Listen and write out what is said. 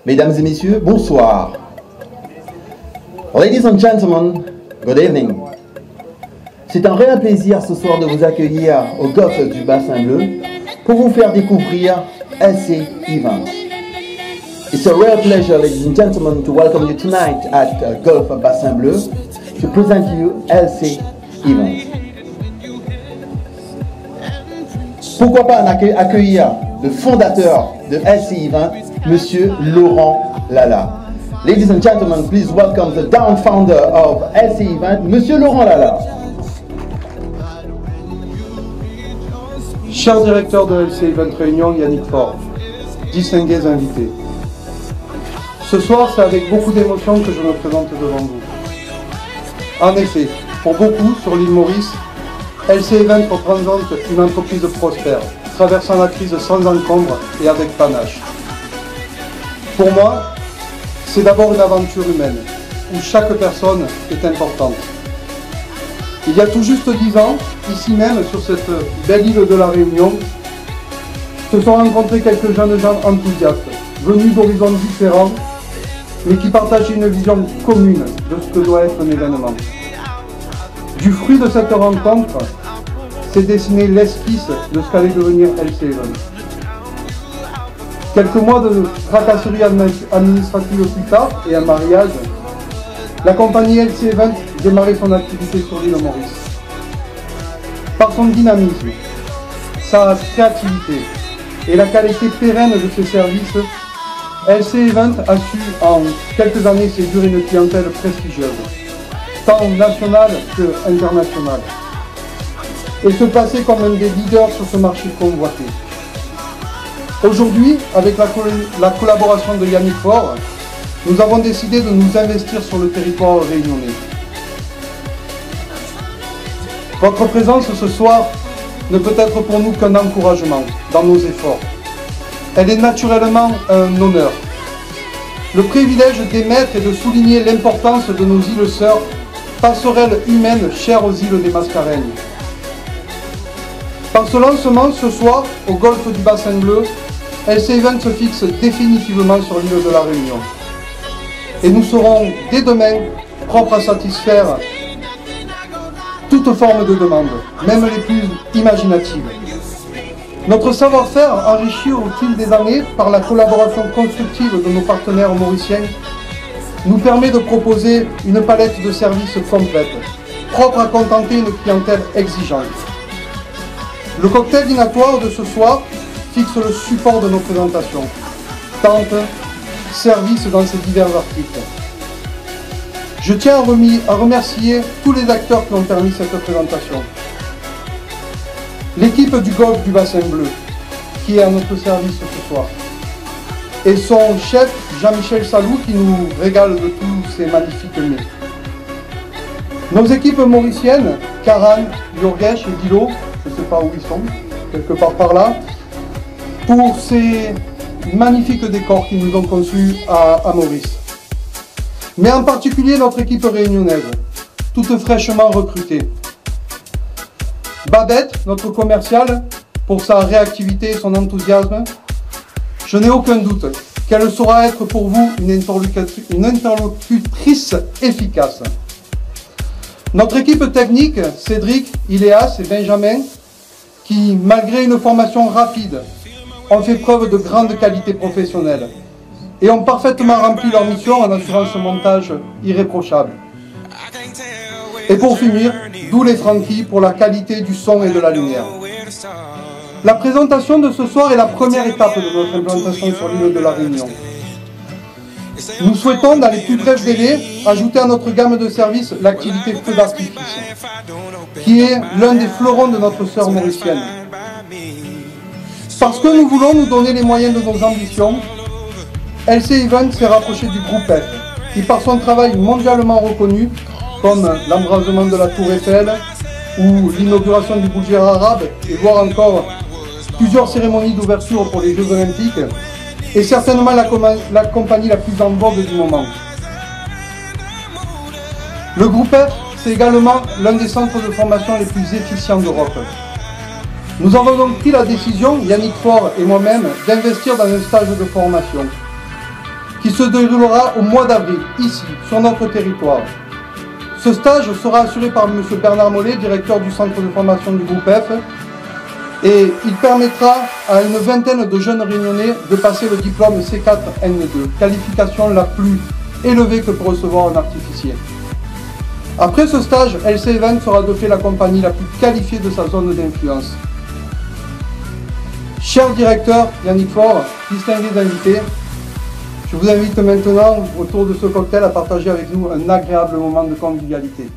Mesdames et messieurs, bonsoir. Ladies and gentlemen, good evening. C'est un réel plaisir ce soir de vous accueillir au Golf du Bassin Bleu pour vous faire découvrir LC Events. It's a real pleasure, ladies and gentlemen, to welcome you tonight at Golf Bassin Bleu to present you LC Events. Pourquoi pas accueillir le fondateur de LC Events, Monsieur Laurent Lala. Ladies and gentlemen, please welcome the down founder of LC Events, Monsieur Laurent Lala. Cher directeur de LC Event Réunion, Yannick Faure, distingués invités. Ce soir, c'est avec beaucoup d'émotion que je me présente devant vous. En effet, pour beaucoup, sur l'île Maurice, LC Event représente une entreprise prospère, traversant la crise sans encombre et avec panache. Pour moi, c'est d'abord une aventure humaine, où chaque personne est importante. Il y a tout juste 10 ans, ici même, sur cette belle île de la Réunion, se sont rencontrés quelques jeunes gens enthousiastes, venus d'horizons différents, mais qui partageaient une vision commune de ce que doit être un événement. Du fruit de cette rencontre, s'est dessiné l'esquisse de ce qu'allait devenir LC Event. Quelques mois de tracasseries administratives plus tard et un mariage, la compagnie LC Event démarrait son activité sur l'île Maurice. Par son dynamisme, sa créativité et la qualité pérenne de ses services, LC Event a su en quelques années séduire une clientèle prestigieuse, tant nationale que internationale, et se placer comme un des leaders sur ce marché convoité. Aujourd'hui, avec la collaboration de Yannick Faure, nous avons décidé de nous investir sur le territoire réunionnais. Votre présence ce soir ne peut être pour nous qu'un encouragement dans nos efforts. Elle est naturellement un honneur. Le privilège d'émettre et de souligner l'importance de nos îles sœurs, passerelles humaines chères aux îles des Mascareignes. Par ce lancement, ce soir, au Golfe du Bassin Bleu, LC Event se fixe définitivement sur l'île de la Réunion. Et nous serons, dès demain, propres à satisfaire toute forme de demande, même les plus imaginatives. Notre savoir-faire, enrichi au fil des années par la collaboration constructive de nos partenaires mauriciens, nous permet de proposer une palette de services complète, propre à contenter une clientèle exigeante. Le cocktail dînatoire de ce soir fixe le support de nos présentations, tentes, services dans ces divers articles. Je tiens à remercier tous les acteurs qui ont permis cette présentation. L'équipe du Golfe du Bassin Bleu, qui est à notre service ce soir, et son chef Jean-Michel Salou, qui nous régale de tous ces magnifiques mets. Nos équipes mauriciennes, Karan, Yorgesh et Dilo, je ne sais pas où ils sont, quelque part par là, pour ces magnifiques décors qu'ils nous ont conçus à Maurice. Mais en particulier notre équipe réunionnaise, toute fraîchement recrutée. Babette, notre commerciale, pour sa réactivité et son enthousiasme, je n'ai aucun doute qu'elle saura être pour vous une interlocutrice efficace. Notre équipe technique, Cédric, Iléas et Benjamin, qui, malgré une formation rapide, ont fait preuve de grande qualité professionnelle et ont parfaitement rempli leur mission en assurant ce montage irréprochable. Et pour finir, d'où les Franquis pour la qualité du son et de la lumière. La présentation de ce soir est la première étape de notre implantation sur l'île de la Réunion. Nous souhaitons, dans les plus brefs délais, ajouter à notre gamme de services l'activité feu d'artifice, qui est l'un des fleurons de notre sœur mauricienne. Parce que nous voulons nous donner les moyens de nos ambitions, LC Event s'est rapproché du groupe F, qui par son travail mondialement reconnu, comme l'embrasement de la Tour Eiffel ou l'inauguration du Burj arabe, et voire encore plusieurs cérémonies d'ouverture pour les Jeux Olympiques, est certainement la compagnie la plus en vogue du moment. Le groupe F, c'est également l'un des centres de formation les plus efficients d'Europe. Nous avons donc pris la décision, Yannick Faure et moi-même, d'investir dans un stage de formation. qui se déroulera au mois d'avril, ici, sur notre territoire. Ce stage sera assuré par M. Bernard Mollet, directeur du centre de formation du groupe F, et il permettra à une vingtaine de jeunes réunionnais de passer le diplôme C4N2, qualification la plus élevée que peut recevoir un artificier. Après ce stage, LC Event sera de fait la compagnie la plus qualifiée de sa zone d'influence. Cher directeur Yannick Faure, distingués invités, je vous invite maintenant autour de ce cocktail à partager avec nous un agréable moment de convivialité.